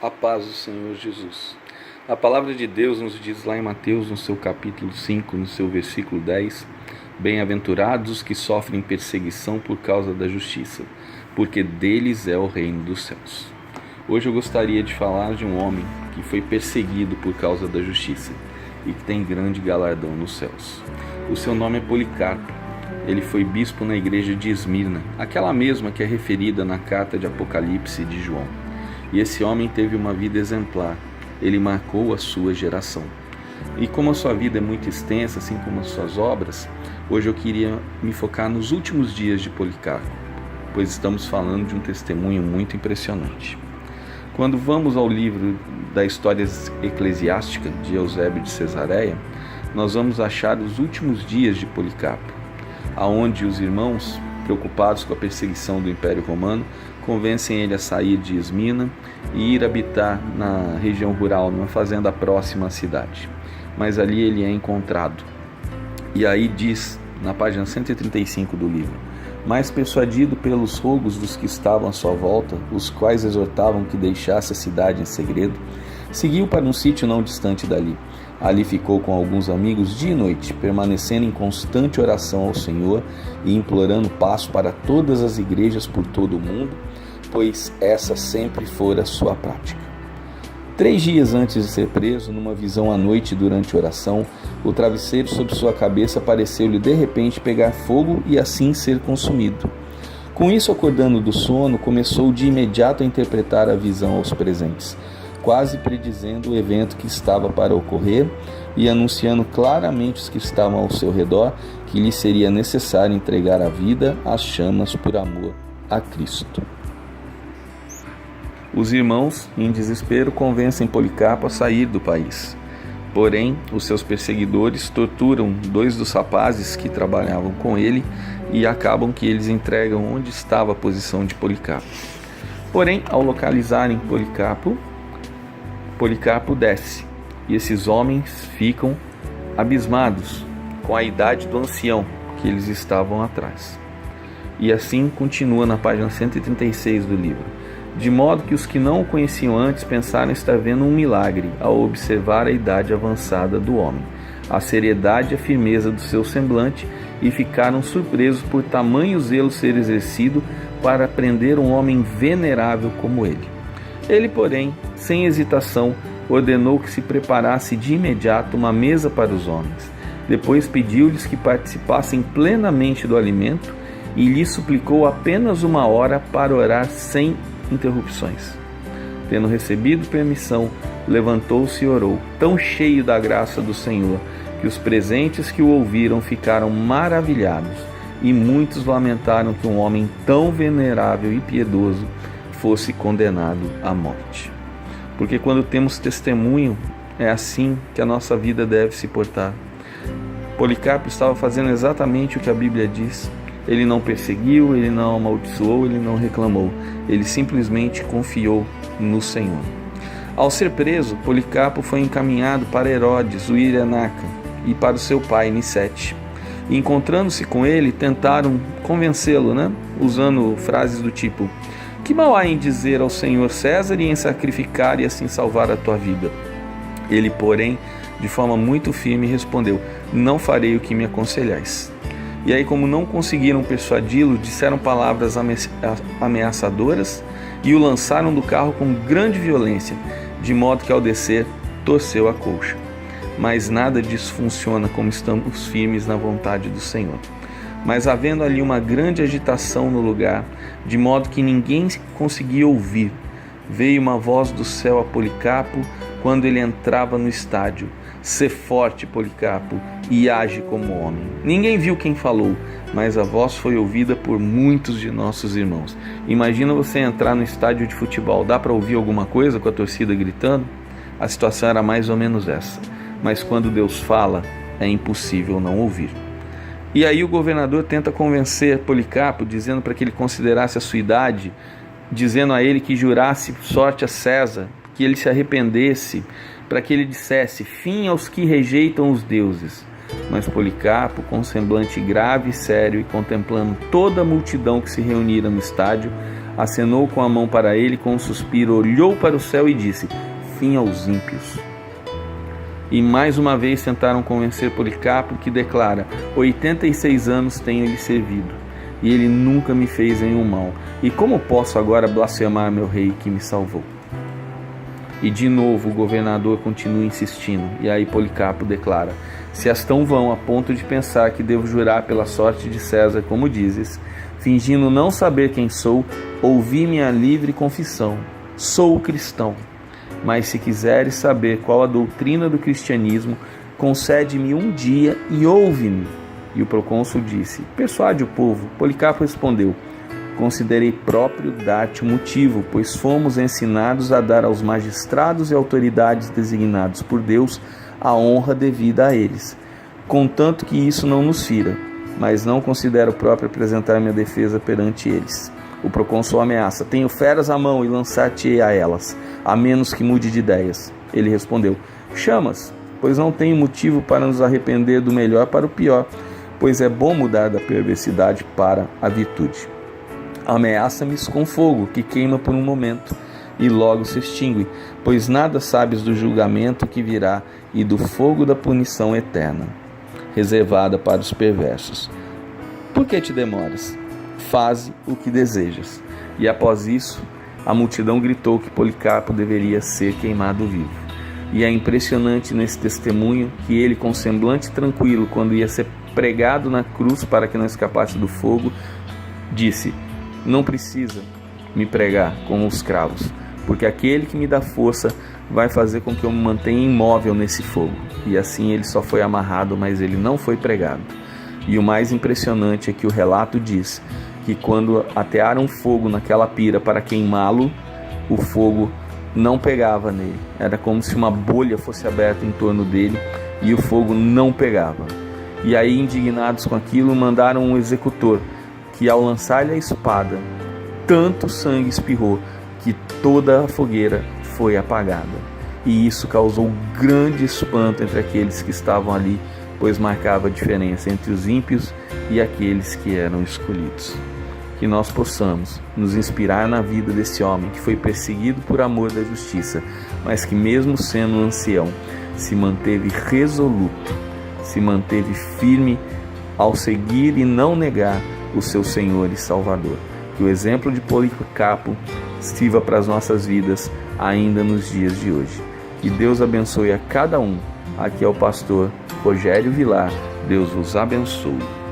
A paz do Senhor Jesus. A palavra de Deus nos diz lá em Mateus, no seu capítulo 5, no seu versículo 10: Bem-aventurados os que sofrem perseguição por causa da justiça, porque deles é o reino dos céus. Hoje eu gostaria de falar de um homem que foi perseguido por causa da justiça e que tem grande galardão nos céus. O seu nome é Policarpo. Ele foi bispo na igreja de Esmirna, aquela mesma que é referida na carta de Apocalipse de João. E esse homem teve uma vida exemplar. Ele marcou a sua geração. E como a sua vida é muito extensa, assim como as suas obras, hoje eu queria me focar nos últimos dias de Policarpo, pois estamos falando de um testemunho muito impressionante. Quando vamos ao livro da História Eclesiástica de Eusébio de Cesareia, nós vamos achar os últimos dias de Policarpo, aonde os irmãos, preocupados com a perseguição do Império Romano, convencem ele a sair de Esmirna e ir habitar na região rural, numa fazenda próxima à cidade. Mas ali ele é encontrado. E aí diz, na página 135 do livro: Mas persuadido pelos rogos dos que estavam à sua volta, os quais exortavam que deixasse a cidade em segredo, seguiu para um sítio não distante dali. Ali ficou com alguns amigos dia e noite, permanecendo em constante oração ao Senhor e implorando paz para todas as igrejas por todo o mundo, pois essa sempre fora sua prática. 3 dias antes de ser preso, numa visão à noite durante a oração, o travesseiro sobre sua cabeça pareceu-lhe de repente pegar fogo e assim ser consumido. Com isso, acordando do sono, começou de imediato a interpretar a visão aos presentes, quase predizendo o evento que estava para ocorrer e anunciando claramente os que estavam ao seu redor que lhe seria necessário entregar a vida às chamas por amor a Cristo. Os irmãos, em desespero, convencem Policarpo a sair do país. Porém, os seus perseguidores torturam 2 dos rapazes que trabalhavam com ele e acabam que eles entregam onde estava a posição de Policarpo. Porém, ao localizarem Policarpo desce, e esses homens ficam abismados com a idade do ancião que eles estavam atrás. E assim continua na página 136 do livro: De modo que os que não o conheciam antes pensaram estar vendo um milagre ao observar a idade avançada do homem, a seriedade e a firmeza do seu semblante, e ficaram surpresos por tamanho zelo ser exercido para prender um homem venerável como ele. Ele, porém, sem hesitação, ordenou que se preparasse de imediato uma mesa para os homens. Depois pediu-lhes que participassem plenamente do alimento e lhes suplicou apenas 1 hora para orar sem interrupções. Tendo recebido permissão, levantou-se e orou, tão cheio da graça do Senhor, que os presentes que o ouviram ficaram maravilhados, e muitos lamentaram que um homem tão venerável e piedoso fosse condenado à morte. Porque quando temos testemunho, é assim que a nossa vida deve se portar. Policarpo estava fazendo exatamente o que a Bíblia diz. Ele não perseguiu, ele não amaldiçoou, ele não reclamou. Ele simplesmente confiou no Senhor. Ao ser preso, Policarpo foi encaminhado para Herodes, o Iraneca, e para o seu pai, Nicete. E encontrando-se com ele, tentaram convencê-lo, usando frases do tipo: Que mal há em dizer ao Senhor César e em sacrificar e assim salvar a tua vida? Ele, porém, de forma muito firme respondeu: Não farei o que me aconselhais. E aí, como não conseguiram persuadi-lo, disseram palavras ameaçadoras e o lançaram do carro com grande violência, de modo que ao descer, torceu a coxa. Mas nada disso funciona como estamos firmes na vontade do Senhor. Mas havendo ali uma grande agitação no lugar, de modo que ninguém conseguia ouvir, veio uma voz do céu a Policarpo quando ele entrava no estádio: Sê forte, Policarpo, e age como homem. Ninguém viu quem falou, mas a voz foi ouvida por muitos de nossos irmãos. Imagina você entrar no estádio de futebol, dá para ouvir alguma coisa com a torcida gritando? A situação era mais ou menos essa. Mas quando Deus fala, é impossível não ouvir. E aí o governador tenta convencer Policarpo, dizendo para que ele considerasse a sua idade, dizendo a ele que jurasse sorte a César, que ele se arrependesse, para que ele dissesse: fim aos que rejeitam os deuses. Mas Policarpo, com um semblante grave e sério, e contemplando toda a multidão que se reunira no estádio, acenou com a mão para ele, com um suspiro, olhou para o céu e disse: fim aos ímpios. E mais uma vez tentaram convencer Policarpo, que declara: 86 anos tenho lhe servido, e ele nunca me fez nenhum mal. E como posso agora blasfemar meu rei que me salvou? E de novo o governador continua insistindo, e aí Policarpo declara: se és tão vão a ponto de pensar que devo jurar pela sorte de César, como dizes, fingindo não saber quem sou, ouvi minha livre confissão: sou cristão. Mas se quiseres saber qual a doutrina do cristianismo, concede-me um dia e ouve-me. E o procônsul disse: persuade o povo. Policarpo respondeu: considerei próprio dar-te o motivo, pois fomos ensinados a dar aos magistrados e autoridades designados por Deus a honra devida a eles, contanto que isso não nos fira, mas não considero próprio apresentar minha defesa perante eles. O procônsul ameaça: tenho feras à mão e lançar-te a elas, a menos que mude de ideias. Ele respondeu: chamas, pois não tenho motivo para nos arrepender do melhor para o pior, pois é bom mudar da perversidade para a virtude. Ameaça-me com fogo, que queima por um momento e logo se extingue, pois nada sabes do julgamento que virá e do fogo da punição eterna, reservada para os perversos. Por que te demoras? Faze o que desejas. E após isso, a multidão gritou que Policarpo deveria ser queimado vivo. E é impressionante nesse testemunho que ele, com semblante tranquilo, quando ia ser pregado na cruz para que não escapasse do fogo, disse: não precisa me pregar como os cravos, porque aquele que me dá força vai fazer com que eu me mantenha imóvel nesse fogo. E assim ele só foi amarrado, mas ele não foi pregado. E o mais impressionante é que o relato diz que quando atearam fogo naquela pira para queimá-lo, o fogo não pegava nele. Era como se uma bolha fosse aberta em torno dele e o fogo não pegava. E aí, indignados com aquilo, mandaram um executor que, ao lançar-lhe a espada, tanto sangue espirrou que toda a fogueira foi apagada. E isso causou grande espanto entre aqueles que estavam ali, pois marcava a diferença entre os ímpios e aqueles que eram escolhidos. Que nós possamos nos inspirar na vida desse homem que foi perseguido por amor da justiça, mas que mesmo sendo ancião, se manteve resoluto, se manteve firme ao seguir e não negar o seu Senhor e Salvador. Que o exemplo de Policarpo sirva para as nossas vidas ainda nos dias de hoje. Que Deus abençoe a cada um. Aqui é o pastor Rogério Vilar. Deus vos abençoe.